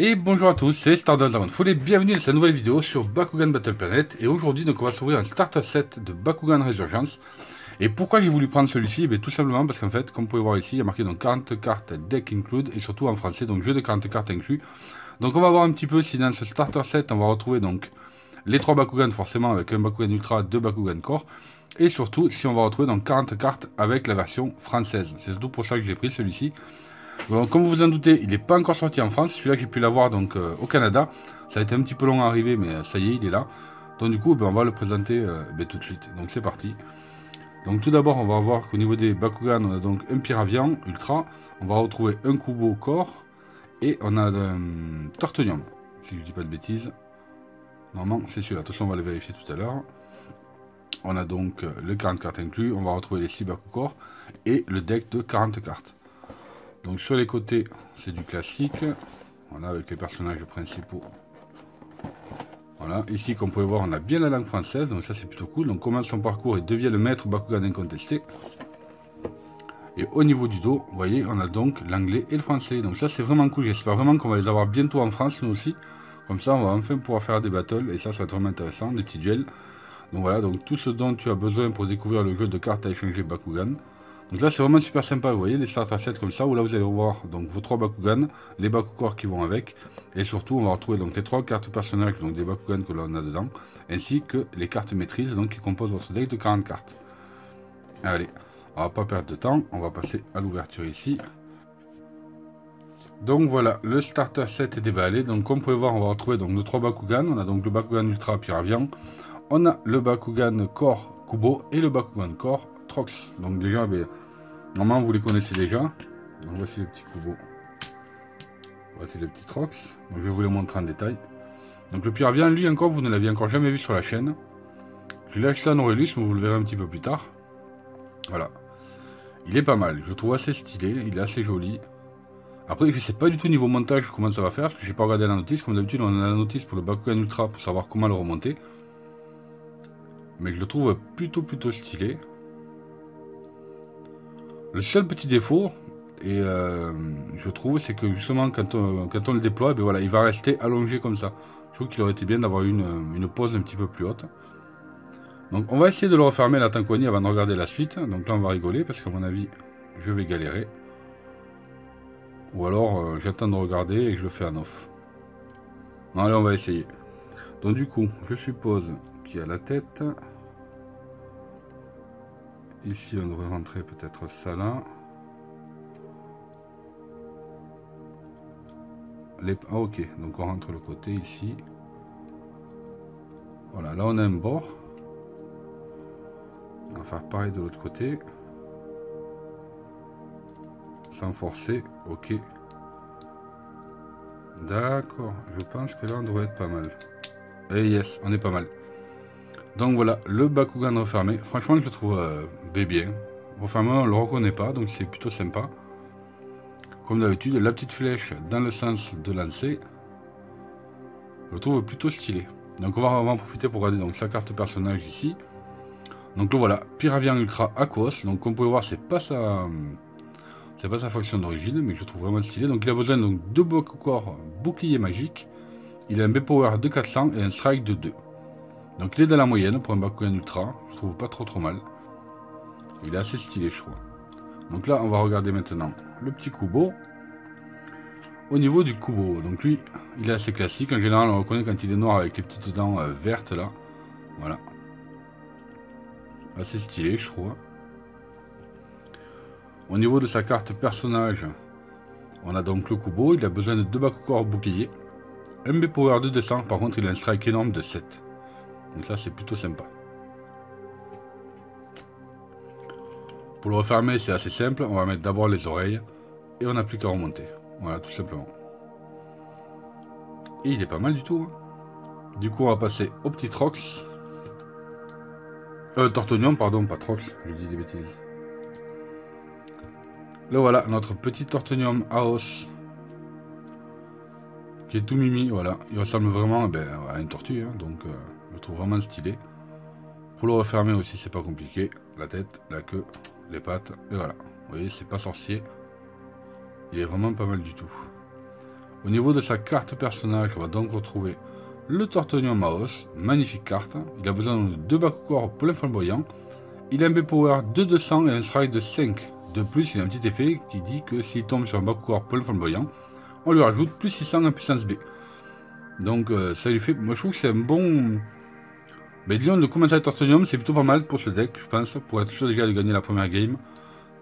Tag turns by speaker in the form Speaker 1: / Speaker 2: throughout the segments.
Speaker 1: Et bonjour à tous, c'est Stardust Dragon Full et bienvenue dans cette nouvelle vidéo sur Bakugan Battle Planet. Et aujourd'hui donc on va s'ouvrir un starter set de Bakugan Resurgence. Et pourquoi j'ai voulu prendre celui-ci? Tout simplement parce qu'en fait, comme vous pouvez voir ici, il y a marqué donc 40 cartes deck include et surtout en français, donc jeu de 40 cartes inclus. Donc on va voir un petit peu si dans ce starter set on va retrouver donc les 3 Bakugan forcément avec un Bakugan Ultra, 2 Bakugan Core. Et surtout si on va retrouver donc 40 cartes avec la version française. C'est surtout pour ça que j'ai pris celui-ci. Bon, comme vous vous en doutez, il n'est pas encore sorti en France. Celui-là, j'ai pu l'avoir donc au Canada. Ça a été un petit peu long à arriver, mais ça y est, il est là. Donc du coup, on va le présenter tout de suite. Donc c'est parti. Donc tout d'abord, on va voir qu'au niveau des Bakugan, on a donc un Piravian Ultra. On va retrouver un Kubo Core. Et on a un Tortonium, si je ne dis pas de bêtises. Normalement, c'est celui-là. De toute façon, on va le vérifier tout à l'heure. On a donc le 40 cartes inclus. On va retrouver les 6 Bakucore et le deck de 40 cartes. Donc sur les côtés, c'est du classique. Voilà, avec les personnages principaux. Voilà, ici comme vous pouvez voir, on a bien la langue française, donc ça c'est plutôt cool. Donc commence son parcours et devient le maître Bakugan incontesté. Et au niveau du dos, vous voyez, on a donc l'anglais et le français. Donc ça c'est vraiment cool, j'espère vraiment qu'on va les avoir bientôt en France, nous aussi. Comme ça on va enfin pouvoir faire des battles, et ça va être vraiment intéressant, des petits duels. Donc voilà, donc tout ce dont tu as besoin pour découvrir le jeu de cartes à échanger Bakugan. Donc là c'est vraiment super sympa, vous voyez les starter sets comme ça, où là vous allez voir donc vos 3 Bakugan, les Bakukors qui vont avec, et surtout on va retrouver donc les 3 cartes personnages, donc des Bakugan que l'on a dedans, ainsi que les cartes maîtrises donc qui composent votre deck de 40 cartes. Allez, on va pas perdre de temps, on va passer à l'ouverture ici. Donc voilà, le starter set est déballé, donc comme vous pouvez voir on va retrouver donc nos 3 Bakugan, on a donc le Bakugan Ultra Piravian, on a le Bakugan Core Kubo et le Bakugan Core Trox. Donc déjà, normalement vous les connaissez déjà. Donc voici le petit Kubo. Voici le petit Trox. Donc je vais vous les montrer en détail. Donc le Piravian, lui encore, vous ne l'aviez encore jamais vu sur la chaîne. Je l'ai acheté en Aurelius, mais vous le verrez un petit peu plus tard. Voilà. Il est pas mal, je le trouve assez stylé, il est assez joli. Après, je sais pas du tout niveau montage comment ça va faire, parce que j'ai pas regardé la notice. Comme d'habitude, on a la notice pour le Bakugan Ultra pour savoir comment le remonter. Mais je le trouve plutôt stylé. Le seul petit défaut, et je trouve, c'est que justement quand on le déploie, voilà, il va rester allongé comme ça. Je trouve qu'il aurait été bien d'avoir une pose un petit peu plus haute. Donc on va essayer de le refermer la Tankwani avant de regarder la suite. Donc là on va rigoler parce qu'à mon avis je vais galérer. Ou alors j'attends de regarder et je le fais en off. Non, allez, on va essayer. Donc du coup je suppose qu'il y a la tête. Ici on devrait rentrer peut-être ça là. Ah ok, donc on rentre le côté ici. Voilà, là on a un bord. On va faire pareil de l'autre côté. Sans forcer, ok. D'accord, je pense que là on devrait être pas mal. Et yes, on est pas mal. Donc voilà, le Bakugan refermé. Franchement je le trouve bien. Refermé on le reconnaît pas, donc c'est plutôt sympa. Comme d'habitude, la petite flèche dans le sens de lancer. Je le trouve plutôt stylé. Donc on va en profiter pour regarder donc sa carte personnage ici. Donc le voilà, Piravian Ultra Aquos. Donc comme vous pouvez voir, c'est pas sa fonction d'origine, mais je le trouve vraiment stylé. Donc il a besoin donc de Bakukor bouclier magique. Il a un B-Power de 400 et un Strike de 2. Donc il est dans la moyenne pour un Bakugan Ultra. Je trouve pas trop mal. Il est assez stylé, je trouve. Donc là, on va regarder maintenant le petit Kubo. Au niveau du Kubo, donc lui, il est assez classique. En général, on reconnaît quand il est noir avec les petites dents vertes là. Voilà. Assez stylé, je trouve. Au niveau de sa carte personnage, on a donc le Kubo. Il a besoin de 2 Bakukor bouclier. Un B-Power de 200. Par contre, il a un strike énorme de 7. Donc ça, c'est plutôt sympa. Pour le refermer, c'est assez simple. On va mettre d'abord les oreilles. Et on n'a plus qu'à remonter. Voilà, tout simplement. Et il est pas mal du tout. Hein. Du coup, on va passer au petit Trox. Tortonium, pardon, pas Trox. Je dis des bêtises. Là, voilà, notre petit Tortonium Aos. Qui est tout mimi, voilà. Il ressemble vraiment à une tortue. Hein, donc, je le trouve vraiment stylé. Pour le refermer aussi, c'est pas compliqué. La tête, la queue, les pattes. Et voilà. Vous voyez, c'est pas sorcier. Il est vraiment pas mal du tout. Au niveau de sa carte personnage, on va donc retrouver le Tortonium Maos, magnifique carte. Il a besoin de 2 Bakugor plein flamboyant. Il a un B-Power de 200 et un strike de 5. De plus, il a un petit effet qui dit que s'il tombe sur un Bakugor plein flamboyant, on lui rajoute plus 600 en puissance B. Donc ça lui fait, moi je trouve que c'est un bon... Mais disons, de commencer à Tortonium, c'est plutôt pas mal pour ce deck, je pense, pour être sûr déjà de gagner la première game.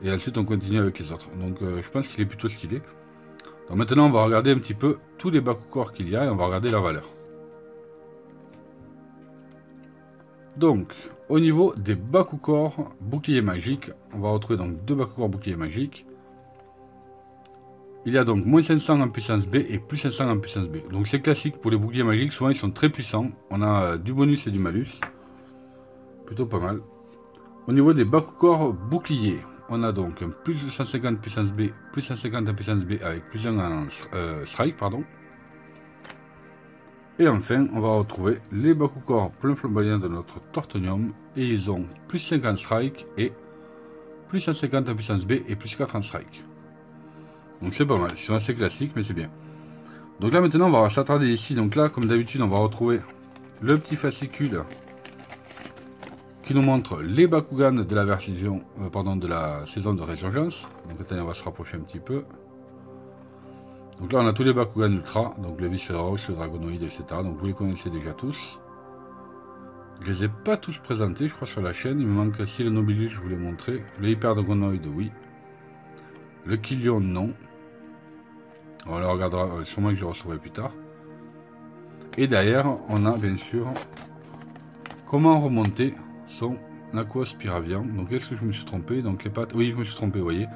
Speaker 1: Et ensuite on continue avec les autres. Donc je pense qu'il est plutôt stylé. Donc maintenant on va regarder un petit peu tous les Bakugor qu'il y a et on va regarder leur valeur. Donc au niveau des Bakugor bouclier magique, on va retrouver donc 2 Bakugor bouclier magique. Il y a donc moins 500 en puissance B et plus 500 en puissance B. Donc c'est classique pour les boucliers magiques, souvent ils sont très puissants. On a du bonus et du malus. Plutôt pas mal. Au niveau des Bakugor boucliers, on a donc un plus 250 puissance B, plus 150 en puissance B avec plus 1 en strike, pardon. Et enfin, on va retrouver les Bakugor plein flamboyants de notre Tortonium. Et ils ont plus 50 strike et plus 150 en puissance B et plus 4 en strike. Donc c'est pas mal, ils sont assez classiques mais c'est bien. Donc là maintenant on va s'attarder ici. Donc là comme d'habitude on va retrouver le petit fascicule qui nous montre les Bakugan de la version, de la saison de Résurgence. Donc attendez, on va se rapprocher un petit peu. Donc là on a tous les Bakugan Ultra, donc le Viscerox, le Dragonoid, etc. Donc vous les connaissez déjà tous. Je les ai pas tous présentés je crois sur la chaîne, il me manque si le Nobilus je vous l'ai montré. Le Hyper Dragonoid oui. Le Killion non. On le regardera, sûrement que je le recevrai plus tard. Et derrière, on a bien sûr comment remonter son Aquos Piravian. Donc est-ce que je me suis trompé? Donc les pattes, oui je me suis trompé, vous voyez.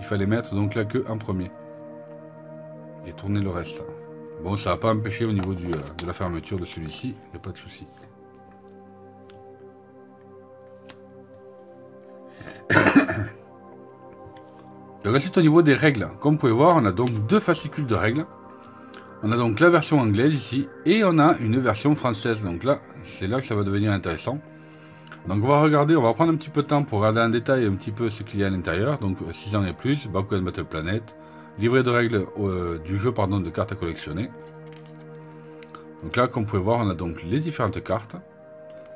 Speaker 1: Il fallait mettre donc la queue en premier. Et tourner le reste. Bon, ça va pas empêcher au niveau de la fermeture de celui-ci, il n'y a pas de souci. Donc ensuite au niveau des règles, comme vous pouvez voir, on a donc 2 fascicules de règles. On a donc la version anglaise ici, et on a une version française. Donc là, c'est là que ça va devenir intéressant. Donc on va regarder, on va prendre un petit peu de temps pour regarder en détail un petit peu ce qu'il y a à l'intérieur. Donc 6 ans et plus, Bakugan Battle Planet, livret de règles du jeu de cartes à collectionner. Donc là, comme vous pouvez voir, on a donc les différentes cartes.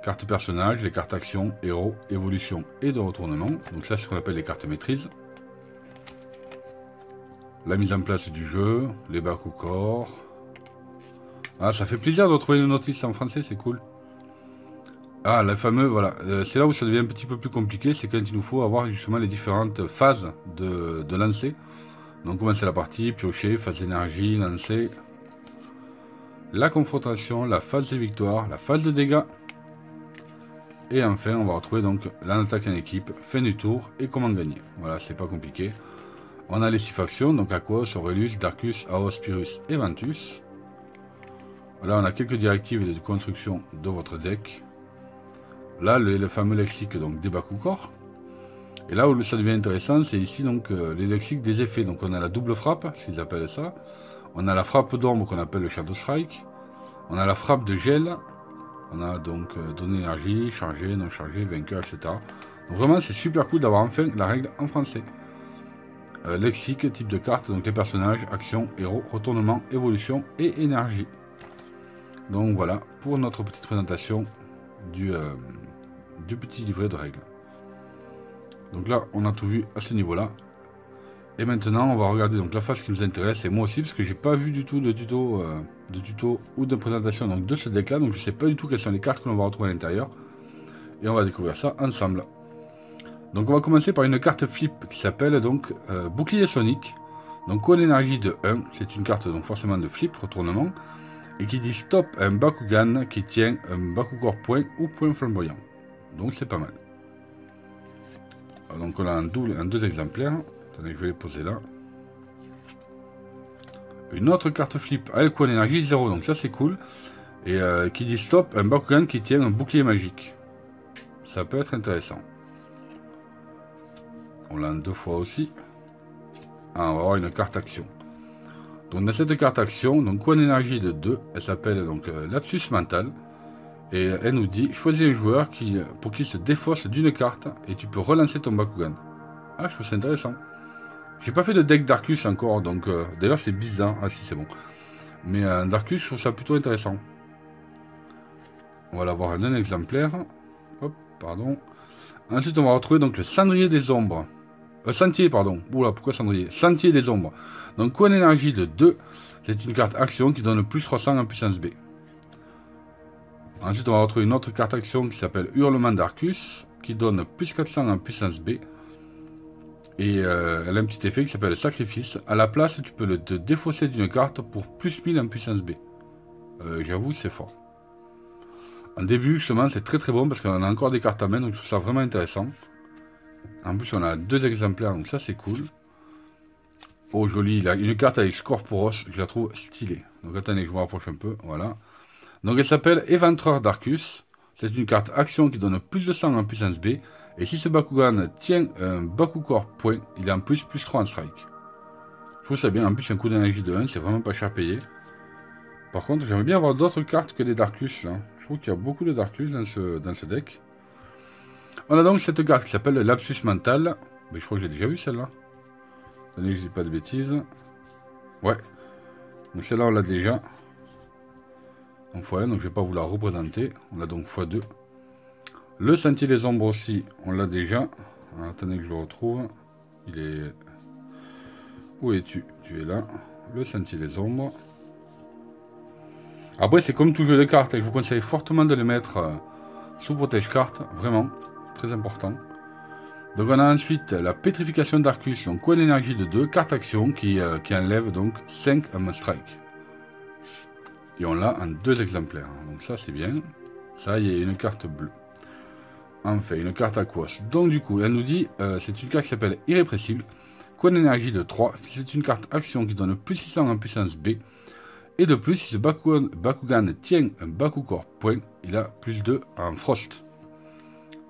Speaker 1: Cartes personnages, les cartes action, héros, évolution et de retournement. Donc ça c'est ce qu'on appelle les cartes maîtrise. La mise en place du jeu, les Bakugor. Ah, ça fait plaisir de retrouver une notice en français, c'est cool. Ah, la fameuse, voilà. C'est là où ça devient un petit peu plus compliqué, c'est quand il nous faut avoir justement les différentes phases de lancer. Donc commencer la partie, piocher, phase d'énergie, lancer. La confrontation, la phase de victoire, la phase de dégâts. Et enfin, on va retrouver donc l'attaque en équipe, fin du tour et comment gagner. Voilà, c'est pas compliqué. On a les 6 factions, donc Aquos, Aurelius, Darkus, Aos, Pyrrhus et Ventus. Là, on a quelques directives de construction de votre deck. Là, le fameux lexique donc, des Bakugor. Et là où ça devient intéressant, c'est ici donc les lexiques des effets. Donc on a la double frappe, s'ils appellent ça. On a la frappe d'ombre qu'on appelle le Shadow Strike. On a la frappe de gel. On a donc donner énergie, chargé, non chargé, vainqueur, etc. Donc vraiment, c'est super cool d'avoir enfin la règle en français. Lexique, type de carte, donc les personnages, action, héros, retournement, évolution et énergie. Donc voilà pour notre petite présentation du petit livret de règles. Donc là on a tout vu à ce niveau là. Et maintenant on va regarder donc la phase qui nous intéresse, et moi aussi parce que j'ai pas vu du tout de tuto, ou de présentation donc, de ce deck là, donc je sais pas du tout quelles sont les cartes que l'on va retrouver à l'intérieur. Et on va découvrir ça ensemble. Donc on va commencer par une carte flip qui s'appelle donc Bouclier Sonic. Donc on énergie de 1, c'est une carte donc forcément de flip, retournement, et qui dit stop un Bakugan qui tient un Bakugor point ou point flamboyant. Donc c'est pas mal. Alors, donc on a en 2 exemplaires. Attendez, je vais les poser là. Une autre carte flip, elle quoi énergie 0, donc ça c'est cool. Et qui dit stop un Bakugan qui tient un bouclier magique. Ça peut être intéressant. On l'a en 2 fois aussi. Ah, on va avoir une carte action. Donc dans cette carte action, donc quoi énergie de 2, elle s'appelle donc Lapsus Mental. Et elle nous dit choisis un joueur pour qu'il se défausse d'une carte et tu peux relancer ton Bakugan. Ah, je trouve ça intéressant. J'ai pas fait de deck Darkus encore, donc d'ailleurs c'est bizarre. Ah si, c'est bon. Mais Darkus, je trouve ça plutôt intéressant. On va l'avoir un exemplaire. Hop, pardon. Ensuite, on va retrouver donc le Cendrier des Ombres. Sentier, pardon. Oula, pourquoi Cendrier? Sentier des Ombres. Donc, coût en énergie de 2. C'est une carte action qui donne plus 300 en puissance B. Ensuite, on va retrouver une autre carte action qui s'appelle Hurlement d'Arcus, qui donne plus 400 en puissance B. Et elle a un petit effet qui s'appelle Sacrifice. À la place, tu peux te défausser d'une carte pour plus 1000 en puissance B. J'avoue, c'est fort. En début, justement, c'est très très bon parce qu'on a encore des cartes à main, donc je trouve ça vraiment intéressant. En plus, on a 2 exemplaires, donc ça c'est cool. Oh, joli, il a une carte avec Scorporos, je la trouve stylée. Donc attendez, je vous rapproche un peu, voilà. Donc elle s'appelle Éventreur d'Arcus. C'est une carte action qui donne plus de 100 en puissance B. Et si ce Bakugan tient un Bakukor point, il a en plus 3 en strike. Je trouve ça bien, en plus un coup d'énergie de 1, c'est vraiment pas cher payé. Par contre, j'aimerais bien avoir d'autres cartes que des Darkus là. Je trouve qu'il y a beaucoup de Darkus dans ce deck. On a donc cette carte qui s'appelle Lapsus Mental. Mais je crois que j'ai déjà vu celle-là. Attendez que je dis pas de bêtises. Ouais. Donc celle-là on l'a déjà. En x1, donc je vais pas vous la représenter. On l'a donc x2. Le Sentier des Ombres aussi, on l'a déjà. Alors, attendez que je le retrouve. Il est... Où es-tu? Tu es là. Le Sentier des Ombres. Après, c'est comme tout jeu de cartes. Et je vous conseille fortement de les mettre sous protège carte. Vraiment, très important. Donc on a ensuite la Pétrification d'Arcus. Donc coût d'énergie de 2. Carte action qui enlève donc 5 à mon strike. Et on l'a en 2 exemplaires. Donc ça, c'est bien. Ça, il y a une carte bleue. Enfin, une carte aquos. Donc du coup, elle nous dit, c'est une carte qui s'appelle Irrépressible. Coût d'énergie de 3. C'est une carte action qui donne plus 600 en puissance B. Et de plus, si ce Bakugan tient un Bakukor point, il a plus 2 en Frost.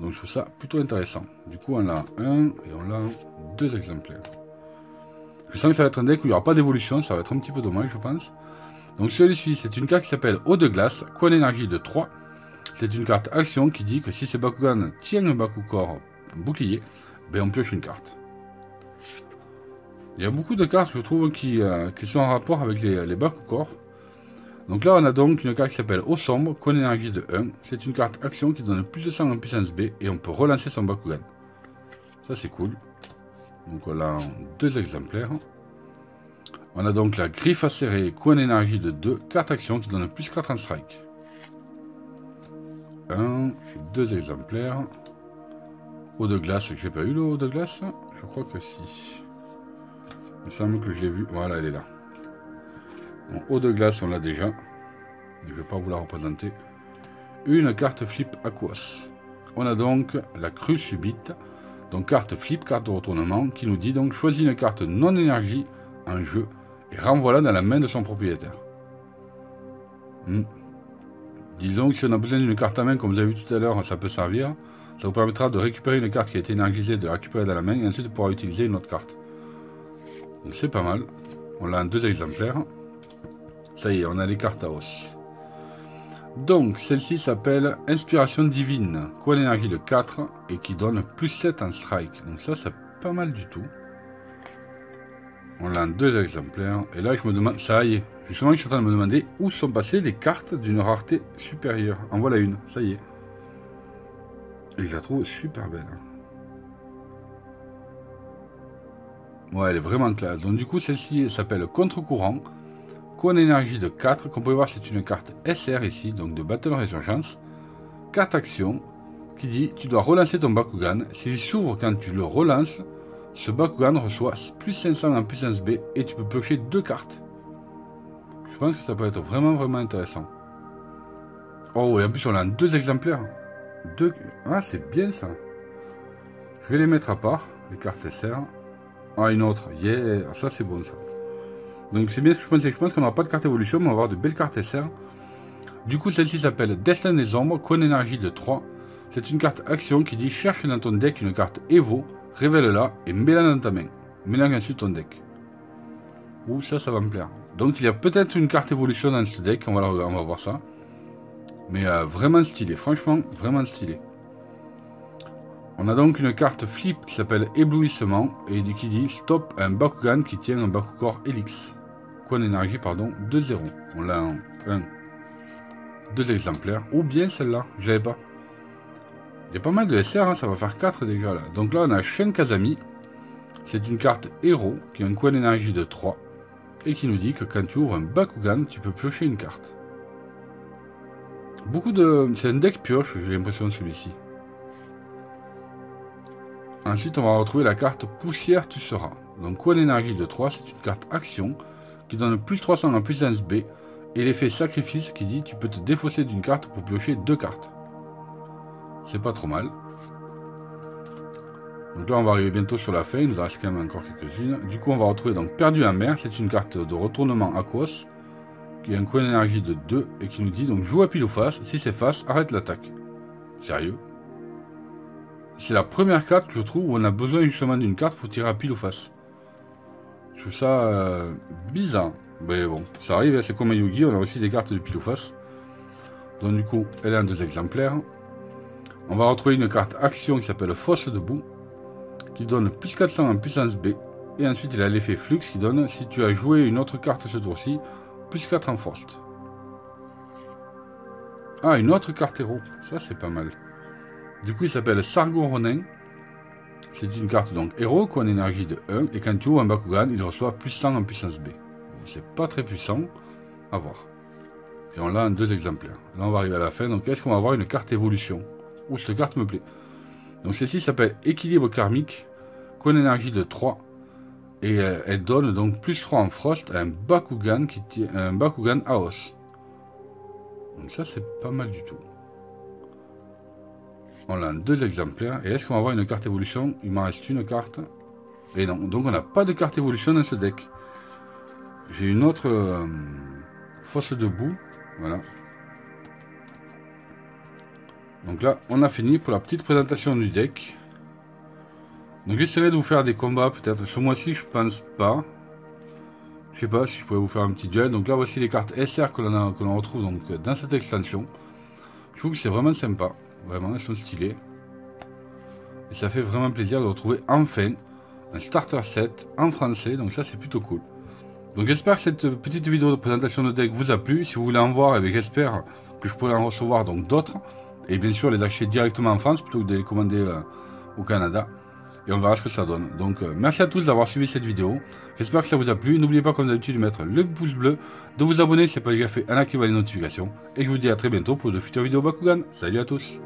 Speaker 1: Donc je trouve ça plutôt intéressant. Du coup, on a un et on a 2 exemplaires. Je sens que ça va être un deck où il n'y aura pas d'évolution. Ça va être un petit peu dommage, je pense. Donc celui-ci, c'est une carte qui s'appelle Eau de Glace. Coût d'énergie de 3. C'est une carte action qui dit que si ce Bakugan tient un Bakukor bouclier, ben on pioche une carte. Il y a beaucoup de cartes, je trouve, qui sont en rapport avec les Bakukor. Donc là, on a donc une carte qui s'appelle Eau Sombre, coût d'énergie de 1. C'est une carte action qui donne plus de 100 en puissance B et on peut relancer son Bakugan. Ça, c'est cool. Donc on a 2 exemplaires. On a donc la Griffe Acérée, coût d'énergie de 2. Carte action qui donne plus 4 en strike. 1 et 2 exemplaires. Eau de glace, j'ai pas eu l'eau de glace? Je crois que si. Il me semble que je l'ai vu. Voilà, elle est là. Donc, eau de glace, on l'a déjà. Je ne vais pas vous la représenter. Une carte flip aquos. On a donc la crue subite. Donc carte flip, carte de retournement, qui nous dit donc choisis une carte non énergie en jeu et renvoie-la dans la main de son propriétaire. Disons que si on a besoin d'une carte à main, comme vous avez vu tout à l'heure, ça peut servir. Ça vous permettra de récupérer une carte qui a été énergisée, de la récupérer dans la main et ensuite de pouvoir utiliser une autre carte. Donc c'est pas mal. On l'a en 2 exemplaires. Ça y est, on a les cartes à os. Donc celle-ci s'appelle Inspiration Divine. Coût d'énergie de 4 et qui donne plus 7 en strike. Donc ça, c'est pas mal du tout. On l'a en 2 exemplaires. Et là, je me demande... Ça y est. Justement, je suis en train de me demander où sont passées les cartes d'une rareté supérieure. En voilà une. Ça y est. Et je la trouve super belle. Ouais, elle est vraiment classe. Donc du coup, celle-ci s'appelle Contre-courant. Coût d'énergie de 4. Comme vous pouvez voir, c'est une carte SR ici, donc de Battle Résurgence. Carte action qui dit tu dois relancer ton Bakugan. S'il s'ouvre quand tu le relances, ce Bakugan reçoit plus 500 en puissance B et tu peux piocher 2 cartes. Je pense que ça peut être vraiment intéressant. Oh, et en plus, on a 2 exemplaires. Ah, c'est bien ça. Je vais les mettre à part, les cartes SR. Ah, une autre. Yeah, ça c'est bon ça. Donc c'est bien ce que je pensais. Je pense qu'on n'aura pas de carte évolution, mais on va avoir de belles cartes SR. Du coup, celle-ci s'appelle Destin des Ombres, coût d'énergie de 3. C'est une carte action qui dit cherche dans ton deck une carte Evo, révèle-la et mets-la dans ta main. Mélange ensuite ton deck. Ouh, ça va me plaire. Donc il y a peut-être une carte évolution dans ce deck, on va voir ça. Mais vraiment stylé, franchement, vraiment stylé. On a donc une carte flip qui s'appelle Éblouissement et qui dit stop un Bakugan qui tient un Bakugor Helix. Coin d'énergie, pardon, 2-0. On l'a en 1, 2 exemplaires. Ou bien celle-là, je l'avais pas. Il y a pas mal de SR, hein, ça va faire 4 déjà là. Donc là on a Shen Kazami. C'est une carte héros qui a un coin d'énergie de 3. Et qui nous dit que quand tu ouvres un Bakugan, tu peux piocher une carte. Beaucoup de... C'est un deck pioche, j'ai l'impression celui-ci. Ensuite, on va retrouver la carte Poussière tu seras. Donc, coin d'énergie de 3, c'est une carte action qui donne plus 300 en puissance B. Et l'effet sacrifice qui dit tu peux te défausser d'une carte pour piocher 2 cartes. C'est pas trop mal. Donc là, on va arriver bientôt sur la fin. Il nous reste quand même encore quelques-unes. Du coup, on va retrouver donc Perdu en mer. C'est une carte de retournement Aquos qui a un coin d'énergie de 2 et qui nous dit donc joue à pile ou face. Si c'est face, arrête l'attaque. Sérieux? C'est la première carte que je trouve où on a besoin justement d'une carte pour tirer à pile ou face. Je trouve ça bizarre. Mais bon, ça arrive, c'est comme un Yugi, on a aussi des cartes de pile ou face. Donc du coup, elle est en 2 exemplaires. On va retrouver une carte action qui s'appelle Fosse de boue, qui donne plus 400 en puissance B. Et ensuite, il a l'effet Flux qui donne, si tu as joué une autre carte ce tour-ci, plus 4 en force. Ah, une autre carte héros, ça c'est pas mal. Du coup, il s'appelle Sargo Ronin. C'est une carte donc héros, qui a une énergie de 1. Et quand tu ouvres un Bakugan, il reçoit plus 100 en puissance B. C'est pas très puissant, à voir. Et on l'a en 2 exemplaires. Là, on va arriver à la fin. Donc, est-ce qu'on va avoir une carte évolution? Ouh, cette carte me plaît. Donc, celle-ci s'appelle Équilibre karmique, qui a une énergie de 3. Et elle donne donc plus 3 en frost à un Bakugan qui tient un Bakugan Aos. Donc, ça, c'est pas mal du tout. On l'a en 2 exemplaires. Et est-ce qu'on va avoir une carte évolution? Il m'en reste une carte. Et non. Donc on n'a pas de carte évolution dans ce deck. J'ai une autre Fosse de boue. Voilà. Donc là, on a fini pour la petite présentation du deck. Donc j'essaierai de vous faire des combats peut-être. Ce mois-ci, je pense pas. Je sais pas si je pourrais vous faire un petit duel. Donc là, voici les cartes SR que l'on retrouve donc dans cette extension. Je trouve que c'est vraiment sympa. Vraiment, elles sont stylées. Et ça fait vraiment plaisir de retrouver enfin un starter set en français. Donc ça, c'est plutôt cool. Donc j'espère que cette petite vidéo de présentation de deck vous a plu. Si vous voulez en voir, j'espère que je pourrai en recevoir donc d'autres. Et bien sûr, les acheter directement en France plutôt que de les commander au Canada. Et on verra ce que ça donne. Donc merci à tous d'avoir suivi cette vidéo. J'espère que ça vous a plu. N'oubliez pas comme d'habitude de mettre le pouce bleu, de vous abonner si ce n'est pas déjà fait en activant les notifications. Et je vous dis à très bientôt pour de futures vidéos Bakugan. Salut à tous.